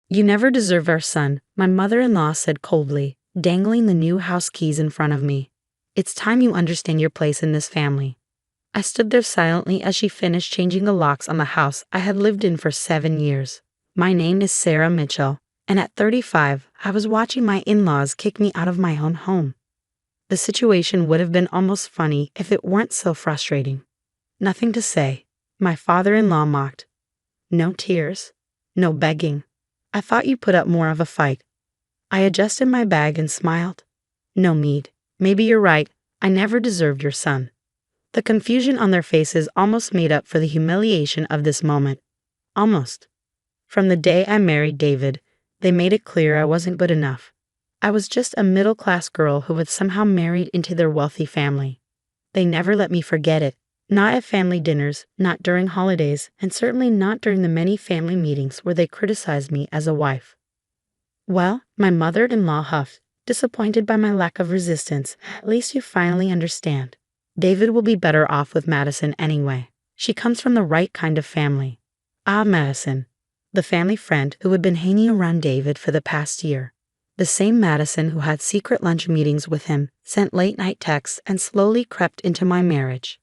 "You never deserved our son," my mother-in-law said coldly, dangling the new house keys in front of me. "It's time you understand your place in this family." I stood there silently as she finished changing the locks on the house I had lived in for 7 years. My name is Sarah Mitchell, and at 35, I was watching my in-laws kick me out of my own home. The situation would have been almost funny if it weren't so frustrating. "Nothing to say," my father-in-law mocked. "No tears. No begging. I thought you put up more of a fight." I adjusted my bag and smiled. "No need. Maybe you're right. I never deserved your son." The confusion on their faces almost made up for the humiliation of this moment. Almost. From the day I married David, they made it clear I wasn't good enough. I was just a middle-class girl who had somehow married into their wealthy family. They never let me forget it. Not at family dinners, not during holidays, and certainly not during the many family meetings where they criticized me as a wife. "Well," my mother-in-law huffed, disappointed by my lack of resistance, "at least you finally understand. David will be better off with Madison anyway. She comes from the right kind of family." Ah, Madison. The family friend who had been hanging around David for the past year. The same Madison who had secret lunch meetings with him, sent late-night texts, and slowly crept into my marriage.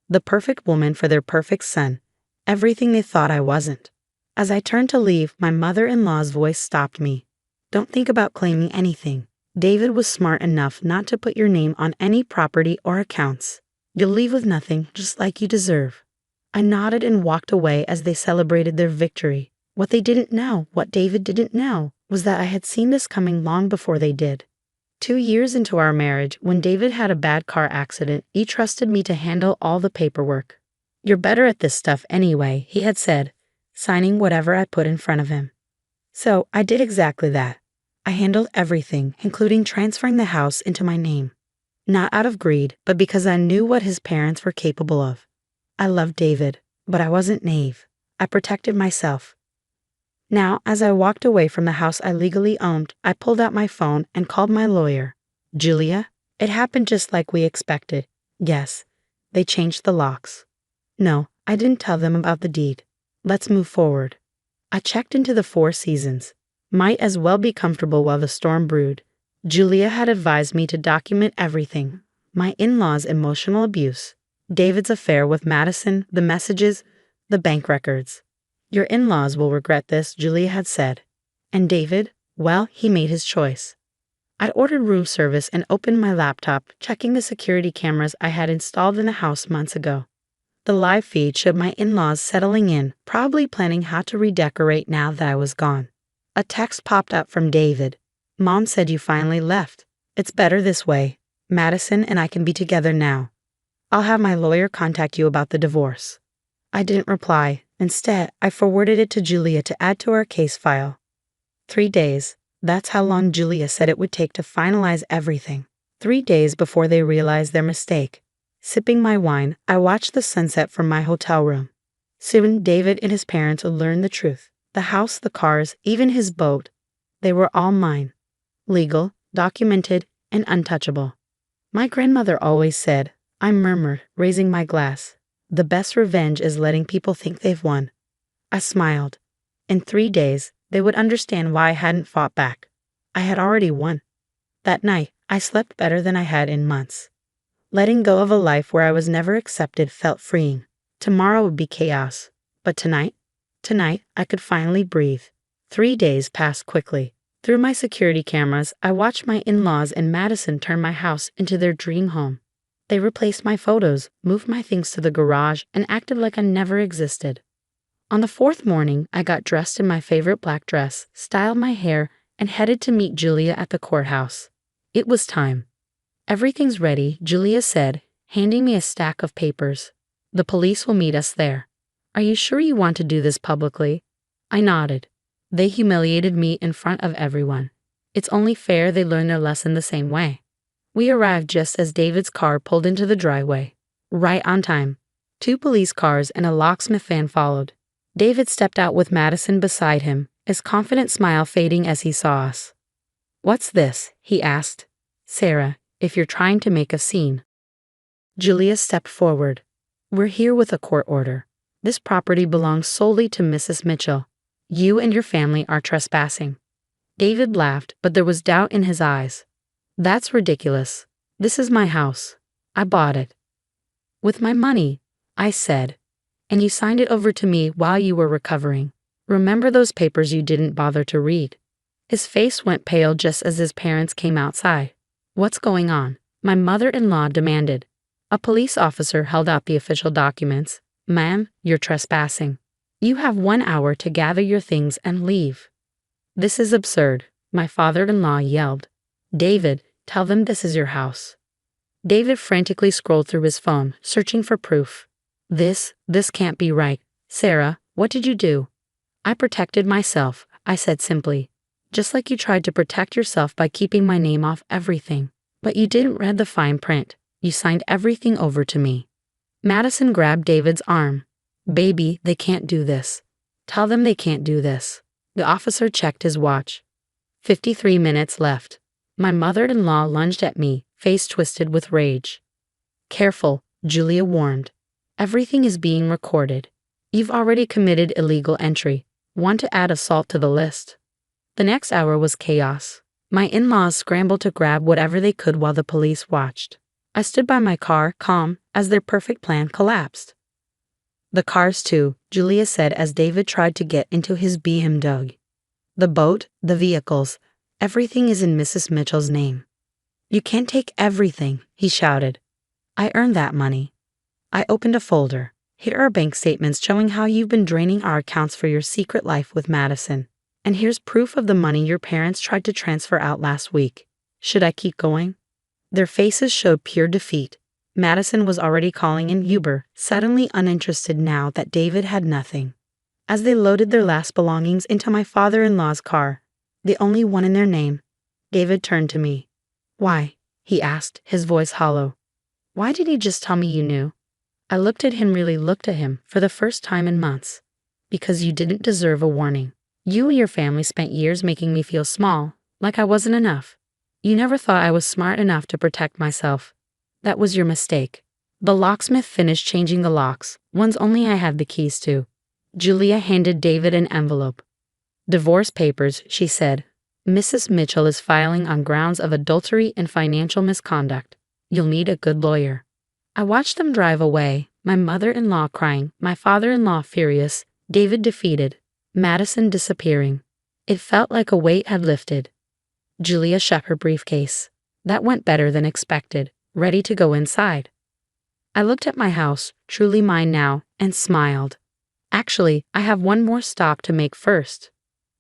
The perfect woman for their perfect son. Everything they thought I wasn't. As I turned to leave, my mother-in-law's voice stopped me. "Don't think about claiming anything. David was smart enough not to put your name on any property or accounts. You'll leave with nothing, just like you deserve." I nodded and walked away as they celebrated their victory. What they didn't know, what David didn't know, was that I had seen this coming long before they did. 2 years into our marriage, when David had a bad car accident, he trusted me to handle all the paperwork. "You're better at this stuff anyway," he had said, signing whatever I put in front of him. So I did exactly that. I handled everything, including transferring the house into my name. Not out of greed, but because I knew what his parents were capable of. I loved David, but I wasn't naive. I protected myself. Now, as I walked away from the house I legally owned, I pulled out my phone and called my lawyer. "Julia, it happened just like we expected. Yes, they changed the locks. No, I didn't tell them about the deed. Let's move forward." I checked into the Four Seasons. Might as well be comfortable while the storm brewed. Julia had advised me to document everything. My in-laws' emotional abuse, David's affair with Madison, the messages, the bank records. "Your in-laws will regret this," Julia had said. And David, well, he made his choice. I'd ordered room service and opened my laptop, checking the security cameras I had installed in the house months ago. The live feed showed my in-laws settling in, probably planning how to redecorate now that I was gone. A text popped up from David. "Mom said you finally left. It's better this way. Madison and I can be together now. I'll have my lawyer contact you about the divorce." I didn't reply. Instead, I forwarded it to Julia to add to our case file. 3 days. That's how long Julia said it would take to finalize everything. 3 days before they realized their mistake. Sipping my wine, I watched the sunset from my hotel room. Soon, David and his parents would learn the truth. The house, the cars, even his boat. They were all mine. Legal, documented, and untouchable. My grandmother always said, I murmured, raising my glass, "The best revenge is letting people think they've won." I smiled. In 3 days, they would understand why I hadn't fought back. I had already won. That night, I slept better than I had in months. Letting go of a life where I was never accepted felt freeing. Tomorrow would be chaos. But tonight, I could finally breathe. 3 days passed quickly. Through my security cameras, I watched my in-laws and Madison turn my house into their dream home. They replaced my photos, moved my things to the garage, and acted like I never existed. On the 4th morning, I got dressed in my favorite black dress, styled my hair, and headed to meet Julia at the courthouse. It was time. "Everything's ready," Julia said, handing me a stack of papers. "The police will meet us there. Are you sure you want to do this publicly?" I nodded. They humiliated me in front of everyone. It's only fair they learn their lesson the same way. We arrived just as David's car pulled into the driveway. Right on time. 2 police cars and a locksmith van followed. David stepped out with Madison beside him, his confident smile fading as he saw us. "What's this?" he asked. "Sarah, if you're trying to make a scene." Julia stepped forward. "We're here with a court order. This property belongs solely to Mrs. Mitchell. You and your family are trespassing. David laughed, but there was doubt in his eyes. That's ridiculous. This is my house. I bought it. With my money, I said. And you signed it over to me while you were recovering. Remember those papers you didn't bother to read? His face went pale just as his parents came outside. What's going on? My mother-in-law demanded. A police officer held out the official documents. Ma'am, you're trespassing. You have 1 hour to gather your things and leave. This is absurd, my father-in-law yelled. David, tell them this is your house. David frantically scrolled through his phone, searching for proof. This can't be right. Sarah, what did you do? I protected myself, I said simply. Just like you tried to protect yourself by keeping my name off everything. But you didn't read the fine print. You signed everything over to me. Madison grabbed David's arm. Baby, they can't do this. Tell them they can't do this. The officer checked his watch. 53 minutes left. My mother-in-law lunged at me, face twisted with rage. Careful, Julia warned. Everything is being recorded. You've already committed illegal entry. Want to add assault to the list? The next hour was chaos. My in-laws scrambled to grab whatever they could while the police watched. I stood by my car, calm, as their perfect plan collapsed. The cars too, Julia said as David tried to get into his BMW. The boat, the vehicles, everything is in Mrs. Mitchell's name. You can't take everything, he shouted. I earned that money. I opened a folder. Here are bank statements showing how you've been draining our accounts for your secret life with Madison. And here's proof of the money your parents tried to transfer out last week. Should I keep going? Their faces showed pure defeat. Madison was already calling in Uber, suddenly uninterested now that David had nothing. As they loaded their last belongings into my father-in-law's car, the only one in their name, David turned to me. Why? He asked, his voice hollow. Why did he just tell me you knew? I looked at him for the first time in months. Because you didn't deserve a warning. You and your family spent years making me feel small, like I wasn't enough. You never thought I was smart enough to protect myself. That was your mistake. The locksmith finished changing the locks, ones only I had the keys to. Julia handed David an envelope. Divorce papers, she said. Mrs. Mitchell is filing on grounds of adultery and financial misconduct. You'll need a good lawyer. I watched them drive away, my mother-in-law crying, my father-in-law furious, David defeated, Madison disappearing. It felt like a weight had lifted. Julia shut her briefcase. That went better than expected, ready to go inside. I looked at my house, truly mine now, and smiled. Actually, I have one more stop to make first.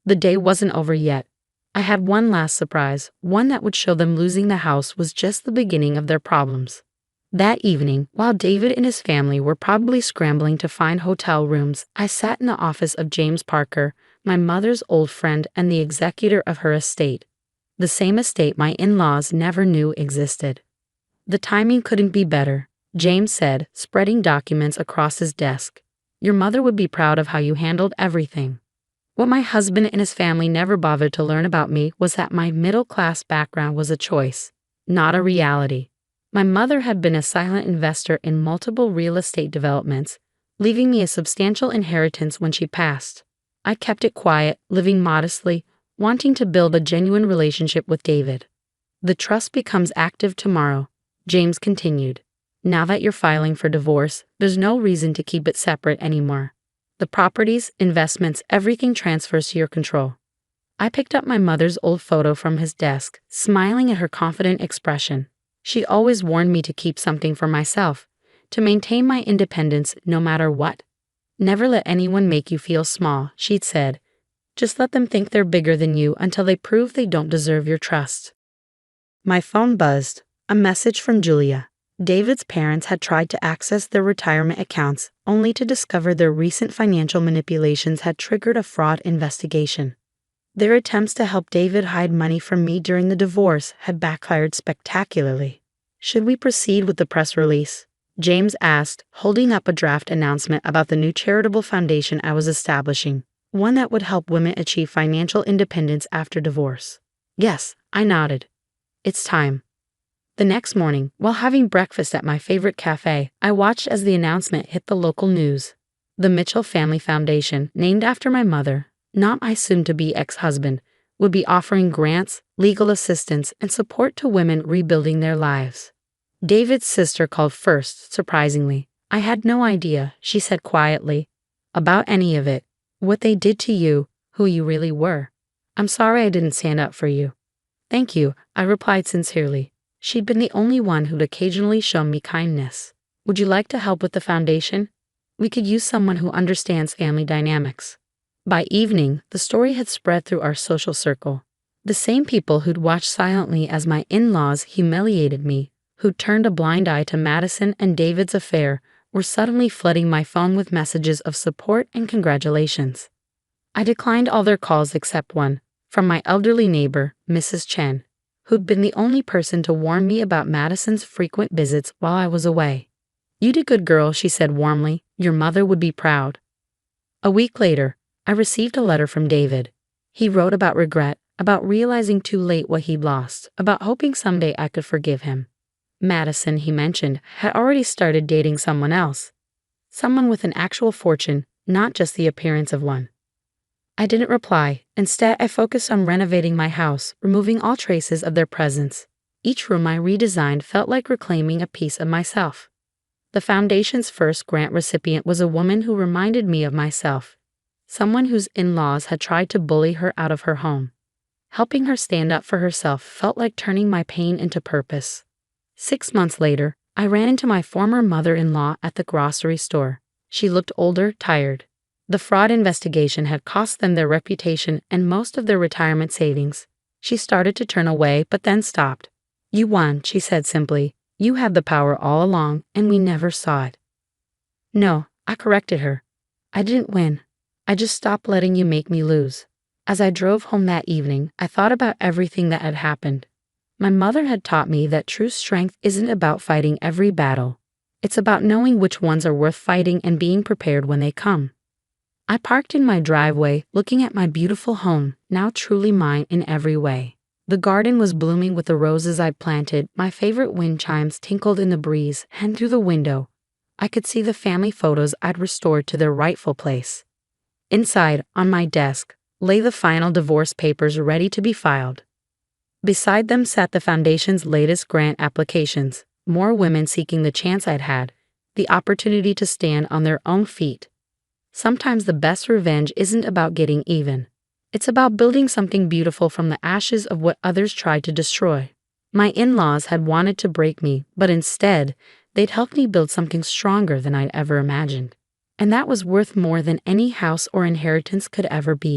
The day wasn't over yet. I had one last surprise, one that would show them losing the house was just the beginning of their problems. That evening, while David and his family were probably scrambling to find hotel rooms, I sat in the office of James Parker, my mother's old friend and the executor of her estate. The same estate my in-laws never knew existed. The timing couldn't be better, James said, spreading documents across his desk. Your mother would be proud of how you handled everything. What my husband and his family never bothered to learn about me was that my middle-class background was a choice, not a reality. My mother had been a silent investor in multiple real estate developments, leaving me a substantial inheritance when she passed. I kept it quiet, living modestly, wanting to build a genuine relationship with David. The trust becomes active tomorrow, James continued. Now that you're filing for divorce, there's no reason to keep it separate anymore. The properties, investments, everything transfers to your control. I picked up my mother's old photo from his desk, smiling at her confident expression. She always warned me to keep something for myself, to maintain my independence no matter what. Never let anyone make you feel small, she'd said. Just let them think they're bigger than you until they prove they don't deserve your trust. My phone buzzed. A message from Julia. David's parents had tried to access their retirement accounts, only to discover their recent financial manipulations had triggered a fraud investigation. Their attempts to help David hide money from me during the divorce had backfired spectacularly. Should we proceed with the press release? James asked, holding up a draft announcement about the new charitable foundation I was establishing, one that would help women achieve financial independence after divorce. Yes, I nodded. It's time. The next morning, while having breakfast at my favorite cafe, I watched as the announcement hit the local news. The Mitchell Family Foundation, named after my mother, not my soon-to-be ex-husband, would be offering grants, legal assistance, and support to women rebuilding their lives. David's sister called first, surprisingly. I had no idea, she said quietly, about any of it, what they did to you, who you really were. I'm sorry I didn't stand up for you. Thank you, I replied sincerely. She'd been the only one who'd occasionally shown me kindness. Would you like to help with the foundation? We could use someone who understands family dynamics. By evening, the story had spread through our social circle. The same people who'd watched silently as my in-laws humiliated me, who'd turned a blind eye to Madison and David's affair, were suddenly flooding my phone with messages of support and congratulations. I declined all their calls except one, from my elderly neighbor, Mrs. Chen, who'd been the only person to warn me about Madison's frequent visits while I was away. You did good, girl, she said warmly. Your mother would be proud. A week later, I received a letter from David. He wrote about regret, about realizing too late what he'd lost, about hoping someday I could forgive him. Madison, he mentioned, had already started dating someone else. Someone with an actual fortune, not just the appearance of one. I didn't reply. Instead, I focused on renovating my house, removing all traces of their presence. Each room I redesigned felt like reclaiming a piece of myself. The foundation's first grant recipient was a woman who reminded me of myself, someone whose in-laws had tried to bully her out of her home. Helping her stand up for herself felt like turning my pain into purpose. 6 months later, I ran into my former mother-in-law at the grocery store. She looked older, tired. The fraud investigation had cost them their reputation and most of their retirement savings. She started to turn away but then stopped. You won, she said simply. You had the power all along and we never saw it. No, I corrected her. I didn't win. I just stopped letting you make me lose. As I drove home that evening, I thought about everything that had happened. My mother had taught me that true strength isn't about fighting every battle. It's about knowing which ones are worth fighting and being prepared when they come. I parked in my driveway, looking at my beautiful home, now truly mine in every way. The garden was blooming with the roses I'd planted, my favorite wind chimes tinkled in the breeze, and through the window, I could see the family photos I'd restored to their rightful place. Inside, on my desk, lay the final divorce papers ready to be filed. Beside them sat the foundation's latest grant applications, more women seeking the chance I'd had, the opportunity to stand on their own feet. Sometimes the best revenge isn't about getting even. It's about building something beautiful from the ashes of what others tried to destroy. My in-laws had wanted to break me, but instead, they'd helped me build something stronger than I'd ever imagined. And that was worth more than any house or inheritance could ever be.